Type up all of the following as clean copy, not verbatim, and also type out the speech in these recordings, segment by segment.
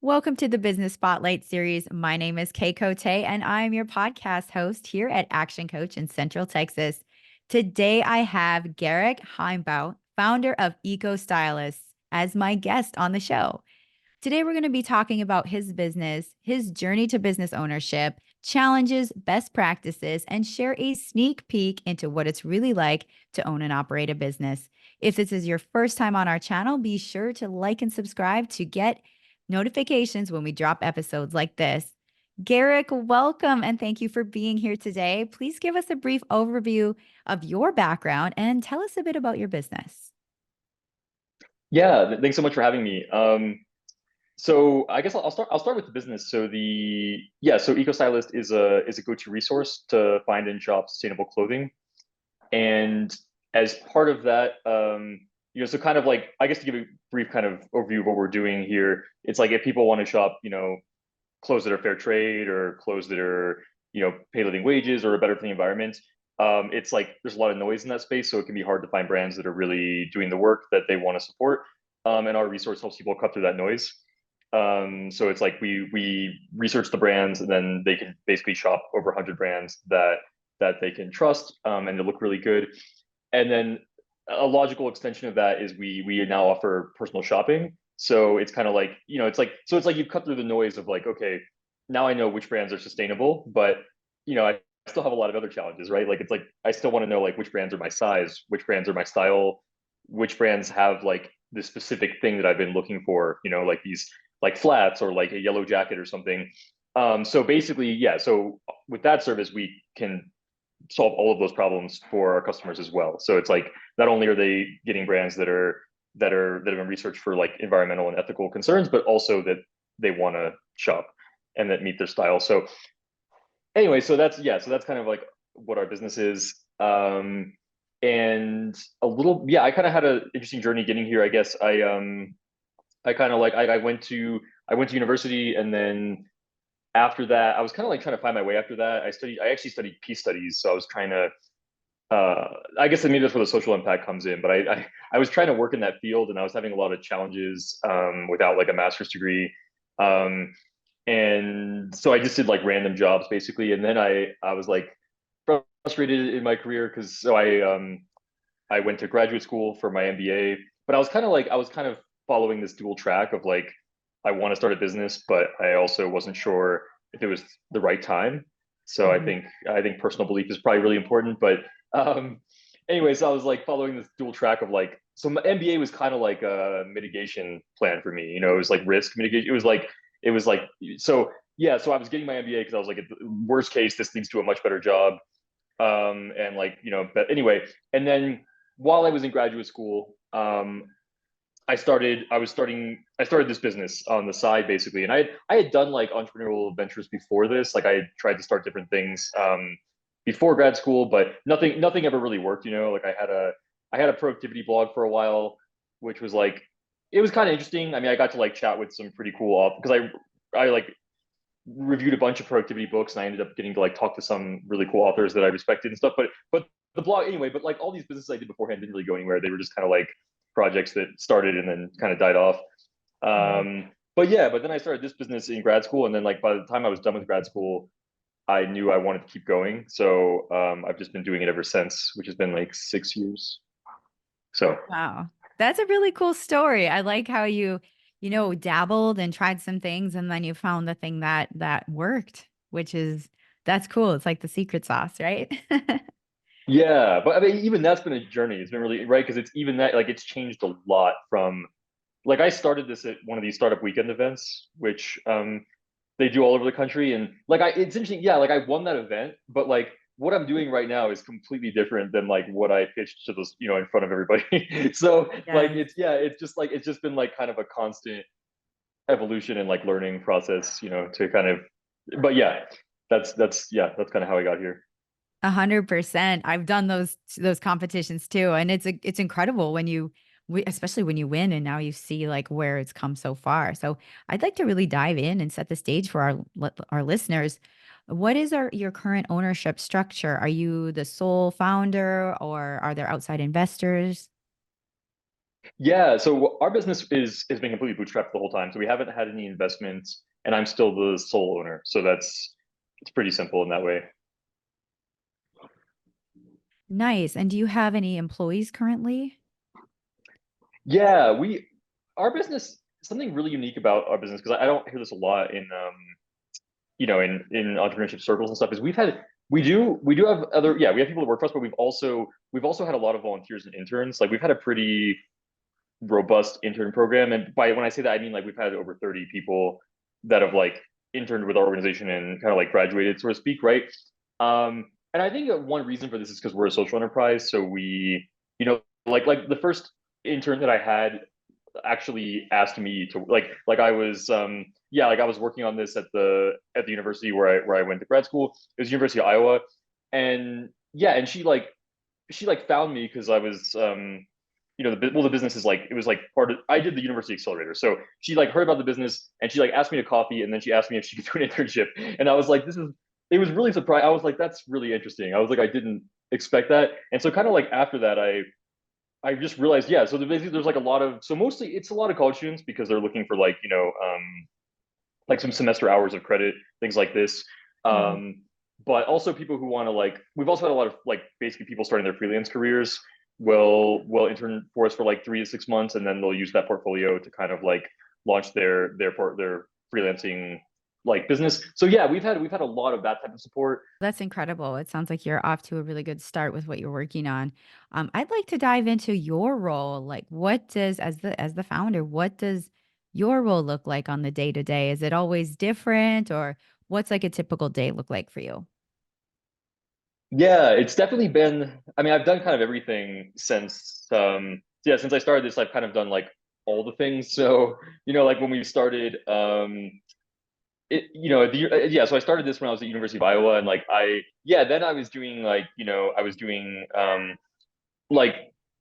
Welcome to the Business Spotlight series. My name is Kay Cote, and I'm your podcast host here at Action Coach in Central Texas. Today, I have Garik Himebaugh, founder of Eco-Stylist, as my guest on the show. Today, we're going to be talking about his business, his journey to business ownership, challenges, best practices, and share a sneak peek into what it's really like to own and operate a business. If this is your first time on our channel, be sure to like and subscribe to get notifications when we drop episodes like this. Garik, welcome and thank you for being here today. Please give us a brief overview of your background and tell us a bit about your business. Yeah, thanks so much for having me. So I guess I'll start with the business. So Eco-Stylist is a go-to resource to find and shop sustainable clothing. And as part of that, so kind of like I guess to give a brief kind of overview of what we're doing here, it's like if people want to shop, clothes that are fair trade or clothes that are, pay living wages or are better for the environment. It's like there's a lot of noise in that space, so it can be hard to find brands that are really doing the work that they want to support. And our resource helps people cut through that noise. So it's like we research the brands, and then they can basically shop over 100 brands that they can trust, and they look really good. And then a logical extension of that is we now offer personal shopping. So it's kind of like, it's like you cut through the noise of like, okay, now I know which brands are sustainable, but I still have a lot of other challenges, right? Like it's like I still want to know like which brands are my size, which brands are my style, which brands have like the specific thing that I've been looking for, like these like flats or like a yellow jacket or something. So basically, yeah. So with that service, we can solve all of those problems for our customers as well. So it's like not only are they getting brands that have been researched for like environmental and ethical concerns, but also that they want to shop and that meet their style. So anyway, so that's kind of like what our business is. And a little, yeah, I kind of had an interesting journey getting here. I guess I kind of like I went to university, and then after that, I was kind of like trying to find my way after that. I actually studied peace studies. So I was trying to, I guess maybe that's where the social impact comes in, but I was trying to work in that field, and I was having a lot of challenges, without like a master's degree. Um, and so I just did like random jobs basically. And then I was like frustrated in my career because I went to graduate school for my MBA, but I was kind of following this dual track of like I want to start a business, but I also wasn't sure if it was the right time. So Mhm. I think personal belief is probably really important. But um, anyways, I was like following this dual track of like, so my MBA was kind of like a mitigation plan for me. It was like risk mitigation. It was like so yeah. So I was getting my MBA because I was like, worst case, this leads to a much better job. And like but anyway, and then while I was in graduate school, I started this business on the side basically, and I had done like entrepreneurial ventures before this. Like I had tried to start different things before grad school, but nothing ever really worked. Like I had a productivity blog for a while, which was like it was kind of interesting. I mean, I got to like chat with some pretty cool authors because I like reviewed a bunch of productivity books, and I ended up getting to like talk to some really cool authors that I respected and stuff. But the blog anyway. But like all these businesses I did beforehand didn't really go anywhere. They were just kind of like projects that started and then kind of died off. Mhm. But yeah, but then I started this business in grad school, and then like by the time I was done with grad school, I knew I wanted to keep going. So I've just been doing it ever since, which has been like 6 years. So Wow. That's a really cool story. I like how you dabbled and tried some things and then you found the thing that worked, which is that's cool. It's like the secret sauce, right? yeah, but I mean, even that's been a journey. It's been really right because it's even that like it's changed a lot from like I started this at one of these startup weekend events, which they do all over the country, and like it's interesting. Yeah, like I won that event, but like what I'm doing right now is completely different than like what I pitched to those in front of everybody. So like Yes. it's just been like kind of a constant evolution and like learning process, to kind of. But yeah, that's kind of how I got here. 100%. I've done those competitions too, and it's incredible when especially when you win and now you see like where it's come so far. So I'd like to really dive in and set the stage for our listeners. What is your current ownership structure? Are you the sole founder or are there outside investors? Yeah, so our business is has been completely bootstrapped the whole time. So we haven't had any investments, and I'm still the sole owner. So it's pretty simple in that way. Nice. And do you have any employees currently? Yeah, we our business something really unique about our business because I don't hear this a lot in in entrepreneurship circles and stuff is we do have other we have people that work for us, but we've also had a lot of volunteers and interns. Like we've had a pretty robust intern program, and by when I say that I mean like we've had over 30 people that have like interned with our organization and kind of like graduated, so to speak, right? And I think that one reason for this is because we're a social enterprise, so we like the first intern that I had actually asked me to like I was like I was working on this at the university where I went to grad school. It was University of Iowa, and and she found me because I was the business is like it was like part of I did the university accelerator. So she like heard about the business and she like asked me to coffee, and then she asked me if she could do an internship. And I was like, this is it was really surprised. I was like, that's really interesting. I was like, I didn't expect that. And so kind of like after that I just realized, yeah, so basically there's like a lot of so mostly it's a lot of college students because they're looking for like, like some semester hours of credit, things like this. Mhm. But also people who want to like we've also had a lot of like basically people starting their freelance careers will intern for us for like 3 to 6 months, and then they'll use that portfolio to kind of like launch their freelancing like business. So yeah, we've had a lot of that type of support. That's incredible. It sounds like you're off to a really good start with what you're working on. I'd like to dive into your role. Like, what does, as the founder, what does your role look like on the day to day? Is it always different, or what's like a typical day look like for you? Yeah, it's definitely been. I mean, I've done kind of everything since I started this. I've kind of done like all the things. So like when we started, so I started this when I was at University of Iowa, and like then I was doing like I was doing like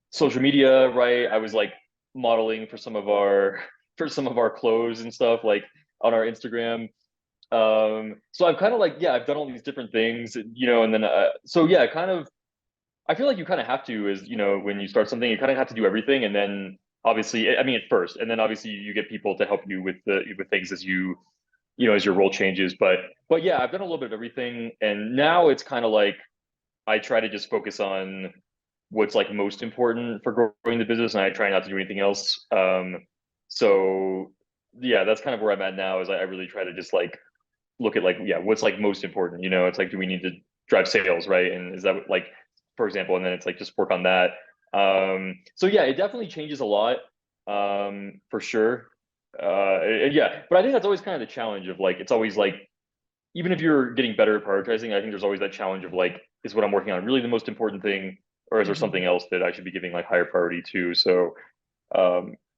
social media, right? I was like modeling for some of our for some of our clothes and stuff like on our Instagram. So I've kind of like I've done all these different things, and then so yeah, kind of I feel like you kind of have to is when you start something, you kind of have to do everything, and then obviously, I mean, at first, and then obviously you get people to help you with things as as your role changes. But yeah, I've done a little bit of everything, and now it's kind of like I try to just focus on what's like most important for growing the business, and I try not to do anything else. So yeah, that's kind of where I'm at now. Is I really try to just like look at like what's like most important. It's like do we need to drive sales, right? And is that like for example, and then it's like just work on that. So yeah, it definitely changes a lot, for sure. Yeah, but I think that's always kind of the challenge of like it's always like even if you're getting better at prioritizing, I think there's always that challenge of like, is what I'm working on really the most important thing, or is there Mhm. something else that I should be giving like higher priority to? So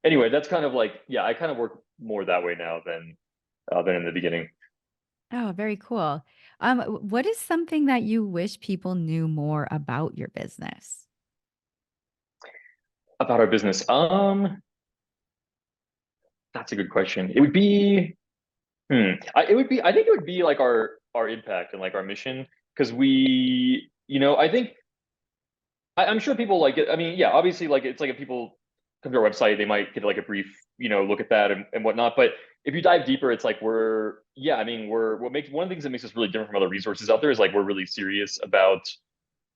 anyway, that's kind of like I kind of work more that way now than in the beginning Oh, very cool. What is something that you wish people knew more about your business? about our business. That's a good question. It would be I think it would be like our impact and like our mission because I think I'm sure people like it. I mean, yeah, obviously, like it's like if people come to our website, they might get like a brief, look at that and whatnot. But if you dive deeper, it's like I mean, we're what makes one of the things that makes us really different from other resources out there is like we're really serious about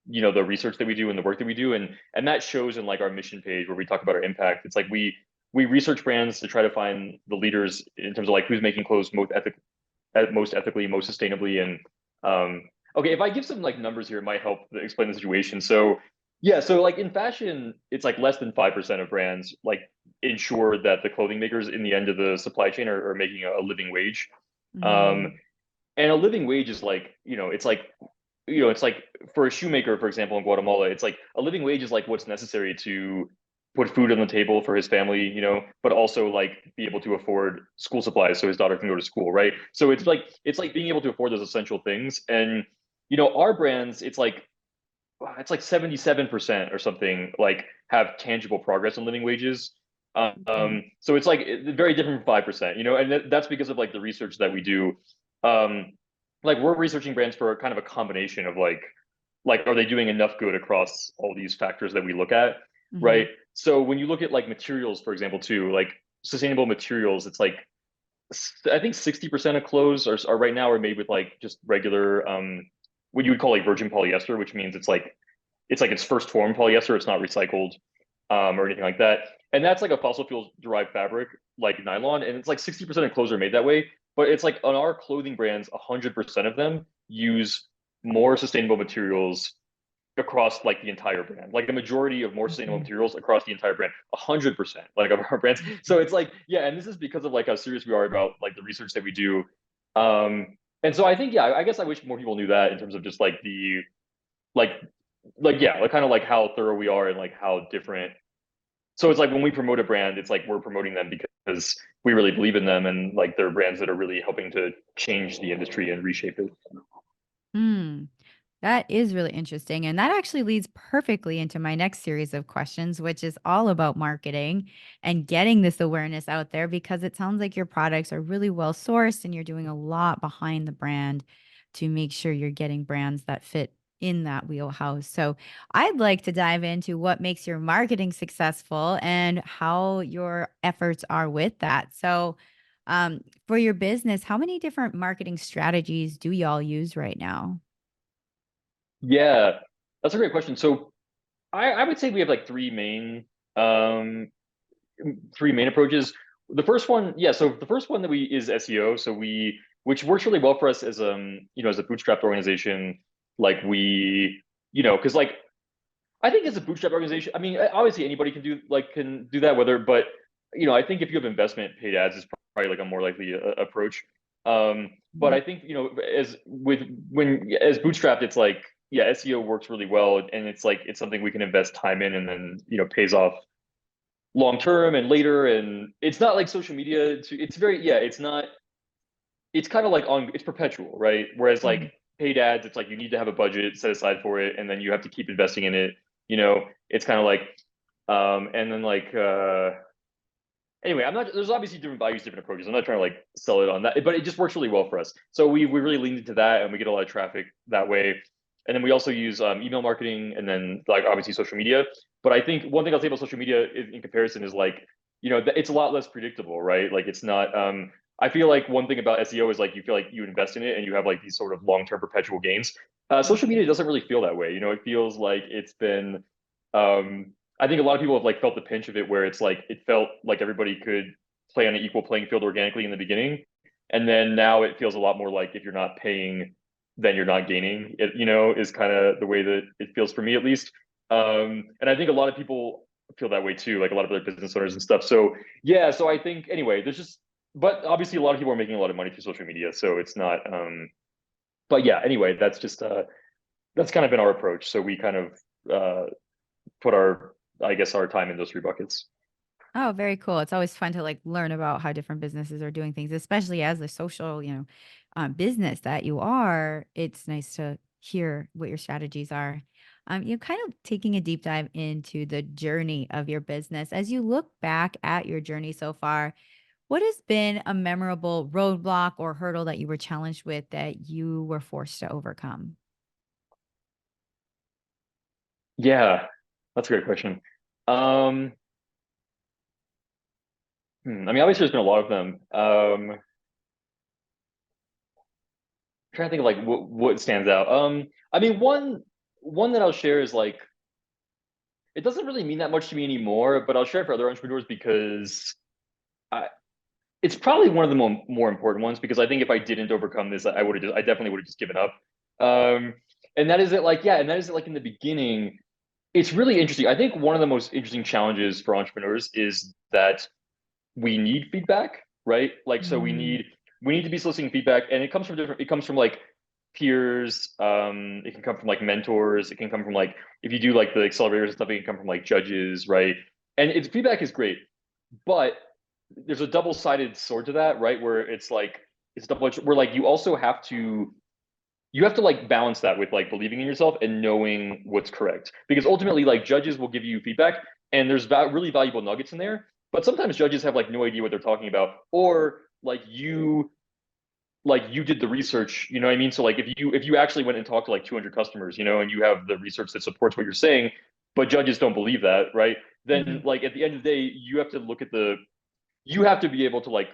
the research that we do and the work that we do, and that shows in like our mission page where we talk about our impact. It's like we research brands to try to find the leaders in terms of like who's making clothes most ethically, most sustainably. And okay, if I give some like numbers here, it might help explain the situation. So yeah, so like in fashion, it's like less than 5% of brands like ensure that the clothing makers in the end of the supply chain are making a living wage. Um, Mm, and a living wage is like, it's like for a shoemaker, for example, in Guatemala, it's like a living wage is like what's necessary to put food on the table for his family, but also like be able to afford school supplies so his daughter can go to school, right? So it's like being able to afford those essential things. And our brands, it's like 77% or something like have tangible progress on living wages. okay. So it's like very different from 5%, and that's because of like the research that we do. Um, like we're researching brands for kind of a combination of like are they doing enough good across all these factors that we look at? Hmm. right? So when you look at like materials, for example, too, like sustainable materials, it's like I think 60% of clothes are right now are made with like just regular what you would call like virgin polyester, which means it's like its first form polyester. It's not recycled or anything like that. And that's like a fossil fuel derived fabric like nylon. And it's like 60% of clothes are made that way. But it's like on our clothing brands, 100% of them use more sustainable materials across like the entire brand, like the majority of more sustainable Hmm. materials across the entire brand, 100% like of our brands. So it's like, yeah, and this is because of like how serious we are about like the research that we do. And so I think, yeah, I guess I wish more people knew that in terms of just like the like yeah, like kind of like how thorough we are and like how different. So it's like when we promote a brand, it's like we're promoting them because we really believe in them and like they're brands that are really helping to change the industry and reshape it. Hmm. That is really interesting. And that actually leads perfectly into my next series of questions, which is all about marketing and getting this awareness out there because it sounds like your products are really well sourced and you're doing a lot behind the brand to make sure you're getting brands that fit in that wheelhouse. So I'd like to dive into what makes your marketing successful and how your efforts are with that. So, for your business, how many different marketing strategies do y'all use right now? Yeah, that's a great question. So I would say we have like um three main approaches. The first one, yeah, so the first one that we is SEO. So we which works really well for us as as a bootstrapped organization. Like we, because like I think as a bootstrap organization, I mean, obviously anybody can do that. Whether, but I think if you have investment, paid ads is probably like a more likely approach. But I think as with when as bootstrapped, it's like yeah, SEO works really well, and it's like it's something we can invest time in, and then pays off long term and later. And it's not like social media. It's very yeah, it's not. It's kind of like it's perpetual, right? Whereas like Mhm. paid ads, it's like you need to have a budget set aside for it, and then you have to keep investing in it. It's kind of like, and then like, anyway, I'm not. There's obviously different values, different approaches. I'm not trying to like sell it on that, but it just works really well for us. So we really leaned into that, and we get a lot of traffic that way. And then we also use email marketing, and then like obviously social media. But I think one thing I'll say about social media in comparison is like, it's a lot less predictable, right? Like it's not. I feel like one thing about SEO is like you feel like you invest in it and you have like these sort of long term perpetual gains. Social Mhm. media doesn't really feel that way. It feels like it's been. I think a lot of people have like felt the pinch of it where it's like it felt like everybody could play on an equal playing field organically in the beginning. And then now it feels a lot more like if you're not paying, then you're not gaining. It, is kind of the way that it feels for me at least. And I think a lot of people feel that way too, like a lot of other business owners and stuff. So yeah, so I think anyway, but obviously a lot of people are making a lot of money through social media. So it's not, but yeah, anyway, that's kind of been our approach. So we kind of, put I guess, our time in those three buckets. Oh, very cool. It's always fun to like learn about how different businesses are doing things, especially as a social, business that you are. It's nice to hear what your strategies are. You're kind of taking a deep dive into the journey of your business. As you look back at your journey so far, what has been a memorable roadblock or hurdle that you were challenged with that you were forced to overcome? Yeah, that's a great question. Um, I mean, obviously, there's been a lot of them. Trying to think of like what stands out. I mean, one that I'll share is like it doesn't really mean that much to me anymore, but I'll share it for other entrepreneurs because I, it's probably one of the more important ones because I think if I didn't overcome this, I definitely would have just given up. Um, and that is it, like yeah, and that is it, like in the beginning. It's really interesting. I think one of the most interesting challenges for entrepreneurs is that we need feedback, right? Like, so Mm, we need to be soliciting feedback, and it comes from different. It comes from like peers. It can come from like mentors. It can come from like if you do like the accelerators and stuff. It can come from like judges, right? And its feedback is great, but there's a double sided sword to that, right? Where it's like it's double edged. Where like you have to like balance that with like believing in yourself and knowing what's correct because ultimately like judges will give you feedback and there's really valuable nuggets in there, but sometimes judges have like no idea what they're talking about, or like you did the research, you know what I mean? So like if you actually went and talked to like 200 customers, and you have the research that supports what you're saying, but judges don't believe that, right? Then Mhm. like at the end of the day, you have to look at you have to be able to like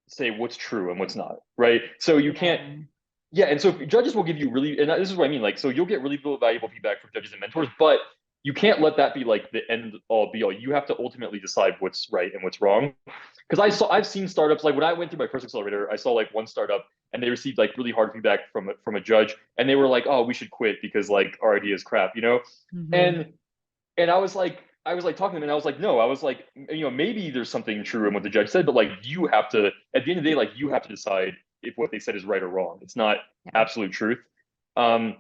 say what's true and what's not, right? So you can't, Yeah. yeah. And so judges will give you really, and this is what I mean, like, so you'll get really valuable feedback from judges and mentors, but you can't let that be like the end all be all. You have to ultimately decide what's right and what's wrong. Because I've seen startups, like when I went through my first accelerator, I saw like one startup and they received like really hard feedback from a judge, and they were like, "Oh, we should quit because like our idea is crap," you know? Mhm. And I was like talking to them, and I was like, no, I was like, maybe there's something true in what the judge said, but like you have to, at the end of the day, like you have to decide if what they said is right or wrong. It's not Yeah. absolute truth. Um,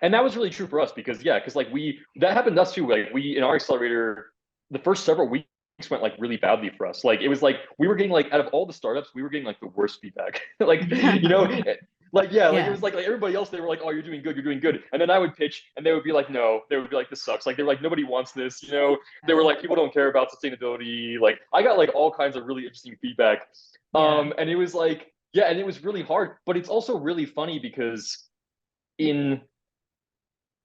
and that was really true for us because yeah, because like that happened to us too. Like we in our accelerator, the first several weeks went like really badly for us. Like it was like we were getting like out of all the startups, we were getting like the worst feedback. Like like yeah, like it Yeah. was like everybody else they were like, oh, you're doing good, and then I would pitch and they would be like, no, they would be like, this sucks. Like they were like, nobody wants this. They were Yeah. like, people don't care about sustainability. Like I got like all kinds of really interesting feedback, Yeah. and it was like yeah, and it was really hard, but it's also really funny because in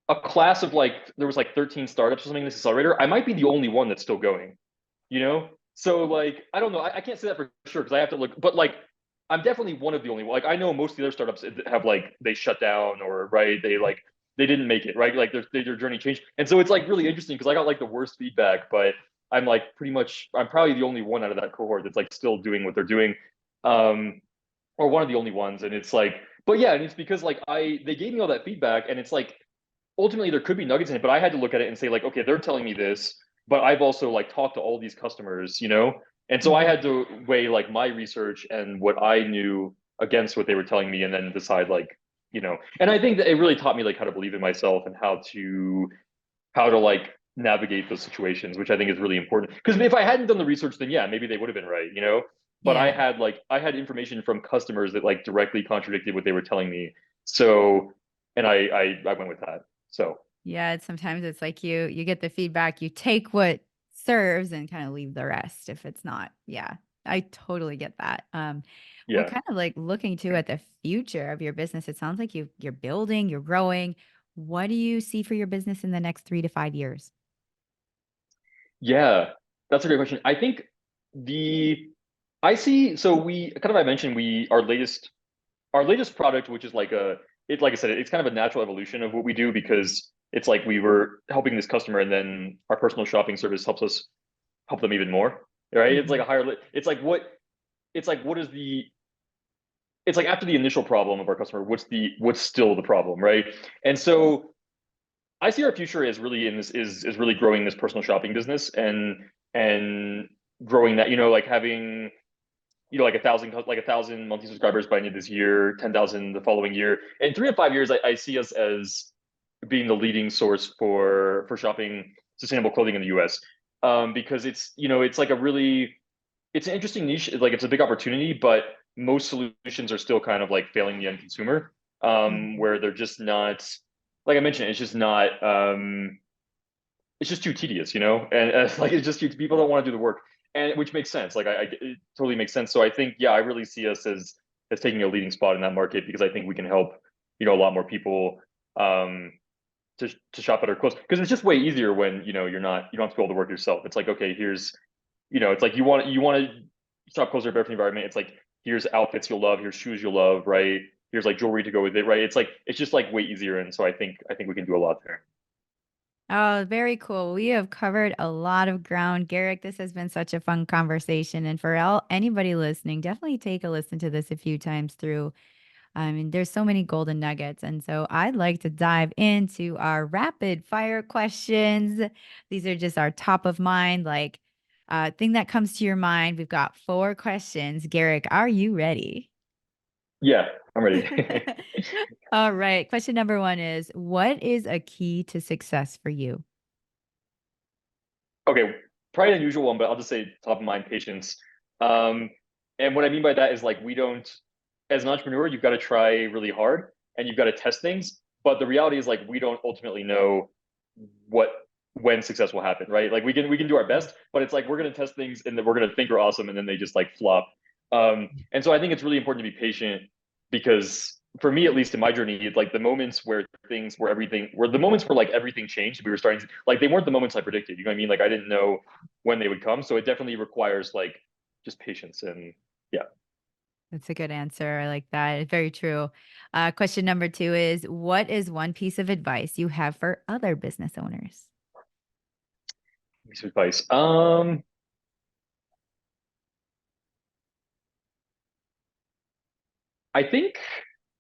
a class of like there was like 13 startups or something in this accelerator, I might be the only one that's still going, you know? So like I don't know, I can't say that for sure because I have to look, but like I'm definitely one of the only like I know most of the other startups have like they shut down or right, they didn't make it, right? Like their journey changed. And so it's like really interesting because I got like the worst feedback, but I'm probably the only one out of that cohort that's like still doing what they're doing. Um or one of the only ones. And it's like, but yeah, and it's because like they gave me all that feedback and it's like ultimately there could be nuggets in it, but I had to look at it and say like, okay, they're telling me this, but I've also like talked to all these customers, and so I Mhm. had to weigh like my research and what I knew against what they were telling me, and then decide and I think that it really taught me like how to believe in myself and how to like navigate those situations, which I think is really important. Because if I hadn't done the research, then yeah, maybe they would have been right. But I Yeah. had information from customers that like directly contradicted what they were telling me. So, and I went with that. So Yeah, sometimes it's like you get the feedback, you take what serves and kind of leave the rest if it's not. Yeah. I totally get that. Well, yeah, kind of like looking too at the future of your business, it sounds like you're building, you're growing. What do you see for your business in the next 3 to 5 years? yeah, that's a great question. I think the I see. So we kind of I mentioned we our latest product, which is like I said, it's kind of a natural evolution of what we do because it's like we were helping this customer, and then our personal shopping service helps us help them even more, right? It's like Mhm. a higher. What is the it's like after the initial problem of our customer, what's still the problem, right? And so I see our future is really in this is really growing this personal shopping business and growing that, like having like a thousand monthly subscribers by the end of this year, 10,000 the following year. In 3 to 5 years, I see us as being the leading source for shopping sustainable clothing in the US. Because it's like it's an interesting niche. Like it's a big opportunity, but most solutions are still kind of like failing the end consumer, Mhm. where they're just not, like I mentioned, it's just too tedious, and like it's just people don't want to do the work, and which makes sense. Like it totally makes sense. So I think yeah, I really see us as taking a leading spot in that market because I think we can help a lot more people um, to shop at our clothes because it's just way easier when you don't have to do all the work yourself. It's like okay, here's it's like you want to shop clothes in a better environment. It's like here's outfits you'll love, here's shoes you'll love, right? Here's like jewelry to go with it, right? It's just like way easier, and so I think we can do a lot there. Oh, very cool. We have covered a lot of ground. Garrick, this has been such a fun conversation. And for anybody listening, definitely take a listen to this a few times through. I mean, there's so many golden nuggets. And so I'd like to dive into our rapid fire questions. These are just our top of mind, like thing that comes to your mind. We've got 4 questions. Garrick, are you ready? Yeah, I'm ready. All right. Question number 1 is, what is a key to success for you? Okay, probably an unusual one, but I'll just say top of mind patience. Um, and what I mean by that is like we don't, as an entrepreneur, you've got to try really hard and you've got to test things. But the reality is like we don't ultimately know what when success will happen, right? Like we can do our best, but it's like we're gonna test things and then we're gonna think are awesome and then they just like flop. And so I think it's really important to be patient because for me, at least in my journey, like the moments where the moments where like everything changed. We were starting to like they weren't the moments I predicted. You know what I mean? Like I didn't know when they would come, so it definitely requires like just patience and yeah. That's a good answer. I like that. Very true. Question number two is, what is one piece of advice you have for other business owners? Piece of advice. I think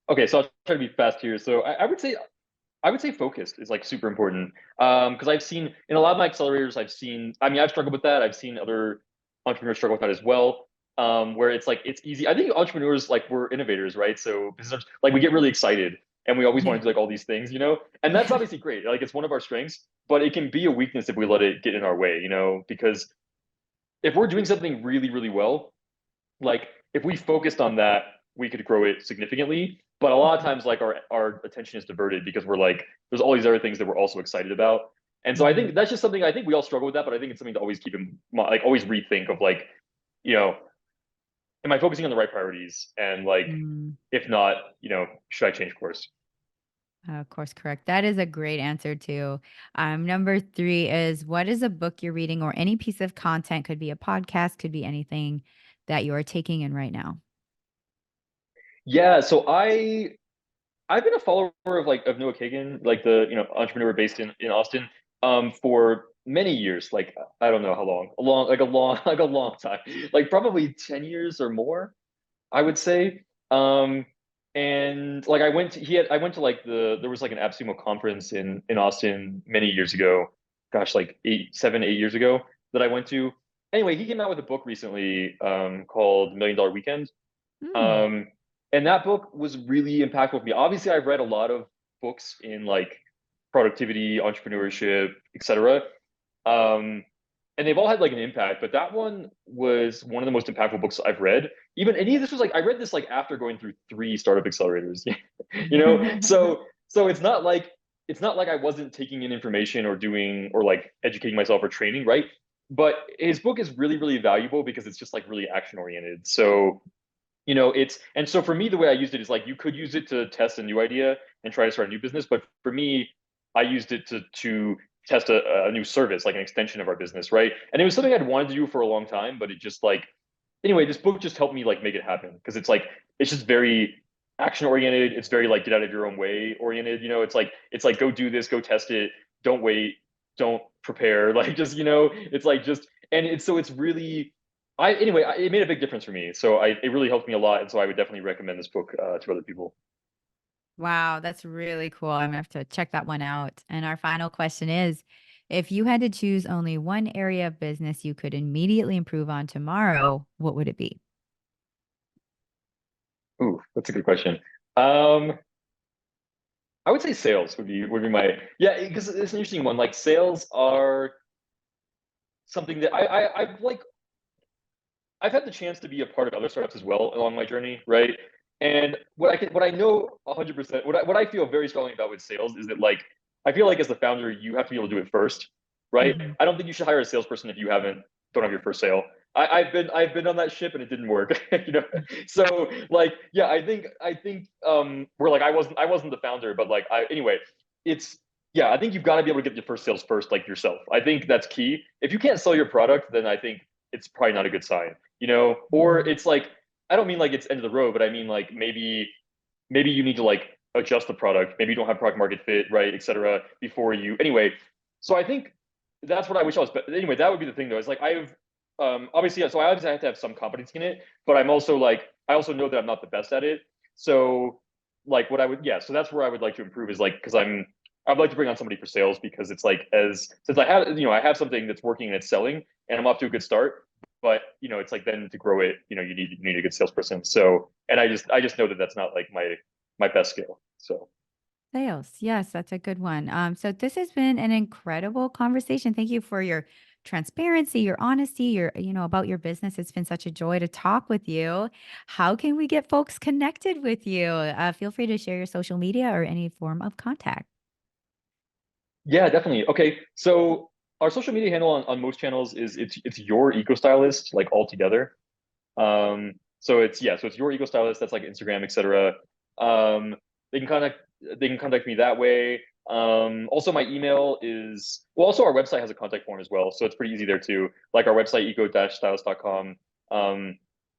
okay, so I'll try to be fast here. So I would say focused is like super important. Because I've seen in a lot of my accelerators, I mean, I've struggled with that. I've seen other entrepreneurs struggle with that as well. Where it's like it's easy. I think entrepreneurs like we're innovators, right? So business like we get really excited and we always want Yeah. to do like all these things, you know? And that's Yeah. obviously great. Like it's one of our strengths, but it can be a weakness if we let it get in our way, you know, because if we're doing something really, really well, like if we focused on that, we could grow it significantly. But a lot of Mhm. times, like our attention is diverted because we're like, there's all these other things that we're also excited about. And so I think Mhm. that's just something I think we all struggle with that, but I think it's something to always keep in mind, like always rethink of like, you know, am I focusing on the right priorities? And like, Mm. if not, you know, should I change course? Of course, correct. That is a great answer too. Number three is, what is a book you're reading or any piece of content? Could be a podcast, could be anything that you are taking in right now. Yeah, so I've been a follower of like of Noah Kagan, like the entrepreneur based in Austin, for many years. Like I don't know how long, like a long time, like probably 10 years or more, I would say. Um, and like I went to like there was like an AppSumo conference in Austin many years ago. Gosh, like 8 7 8 years ago that I went to. Anyway, he came out with a book recently called $1 Million Weekend, Mm. um, and that book was really impactful for me. Obviously, I've read a lot of books in like productivity, entrepreneurship, etc. Um, and they've all had like an impact, but that one was one of the most impactful books I've read. Even and this was like I read this like after going through three startup accelerators, you know. So it's not like I wasn't taking in information or doing or like educating myself or training, right? But his book is really really valuable because it's just like really action oriented. So it's and so for me the way I used it is like you could use it to test a new idea and try to start a new business, but for me I used it to test a new service, like an extension of our business, right? And it was something I'd wanted to do for a long time, but it just like anyway, this book just helped me like make it happen because it's just very action oriented. It's very like get out of your own way oriented. It's like go do this, go test it, don't wait, don't prepare. Like just it's like just and it's so it's really it made a big difference for me. So it really helped me a lot, and so I would definitely recommend this book to other people. Wow, that's really cool. I'm gonna have to check that one out. And our final question is, if you had to choose only one area of business you could immediately improve on tomorrow, what would it be? Ooh, that's a good question. Um, I would say sales would be my yeah because it's an interesting one. Like sales are something that I've had the chance to be a part of other startups as well along my journey, right? And what I know 100%, what I feel very strongly about with sales is that like I feel like as the founder, you have to be able to do it first, right? Mhm. I don't think you should hire a salesperson if you don't have your first sale. I've been on that ship and it didn't work, you know. So like yeah, I think we're like I wasn't the founder, but like I anyway, it's yeah, I think you've got to be able to get your first sales first, like yourself. I think that's key. If you can't sell your product, then I think it's probably not a good sign, or Mhm. it's like I don't mean like it's end of the road, but I mean like maybe you need to like adjust the product. Maybe you don't have product market fit, right, et cetera, before you anyway. So I think that's what I wish I was. But anyway, that would be the thing though. It's like I've obviously so I obviously have to have some competency in it, but I'm also like I also know that I'm not the best at it. So like what I would yeah, so that's where I would like to improve is like because I'd like to bring on somebody for sales because it's like as since I have something that's working and it's selling and I'm off to a good start, but it's like then to grow it, you need a good salesperson. So and I just know that that's not like my best skill. So Sales. Yes, that's a good one. So this has been an incredible conversation. Thank you for your transparency, your honesty, about your business. It's been such a joy to talk with you. How can we get folks connected with you? Feel free to share your social media or any form of contact. yeah, definitely. Okay, so our social media handle on most channels is it's your Eco-Stylist like all together. So it's yeah, so it's your Eco-Stylist. That's like Instagram, etc. They can contact me that way. Also my email is, well, also our website has a contact form as well, so it's pretty easy there too. Like our website eco-stylist.com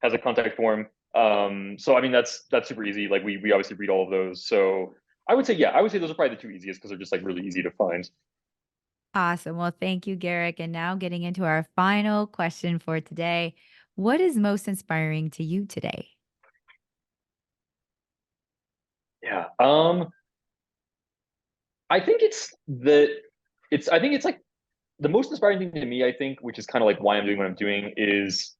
has a contact form. So I mean that's super easy. Like we obviously read all of those. So I would say, yeah, I would say those are probably the two easiest because they're just like really easy to find. Awesome. Well, thank you, Garrick. And now getting into our final question for today. What is most inspiring to you today? Yeah. I think I think it's like the most inspiring thing to me, I think, which is kind of like why I'm doing what I'm doing, is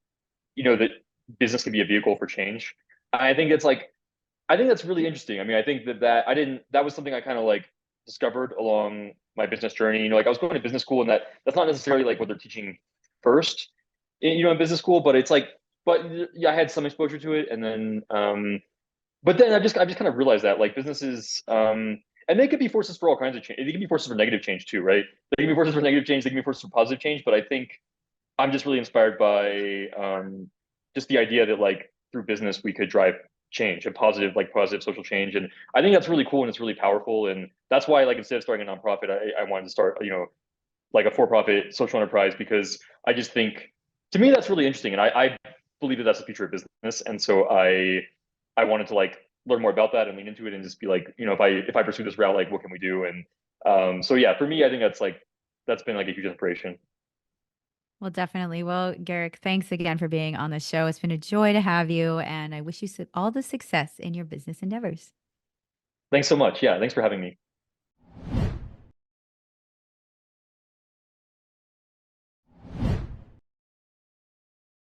that business can be a vehicle for change. I think it's like I think that's really interesting. I mean, I think that I didn't that was something I kind of like discovered along my business journey. Like I was going to business school, and that's not necessarily like what they're teaching first, in business school, but it's like, but yeah, I had some exposure to it, and then but then I just kind of realized that like businesses, and they could be forces for all kinds of change. They can be forces for negative change too, right? They can be forces for negative change. They can be forces for positive change. But I think I'm just really inspired by just the idea that like through business we could drive change and positive social change. And I think that's really cool and it's really powerful. And that's why like instead of starting a nonprofit, I wanted to start like a for-profit social enterprise, because I just think to me that's really interesting, and I believe that that's the future of business. And so I wanted to like learn more about that and lean into it and just be like, if I pursue this route, like what can we do? And so yeah, for me, I think that's been like a huge inspiration. Well, definitely. Well, Garrick, thanks again for being on the show. It's been a joy to have you, and I wish you all the success in your business endeavors. Thanks so much. Yeah, thanks for having me.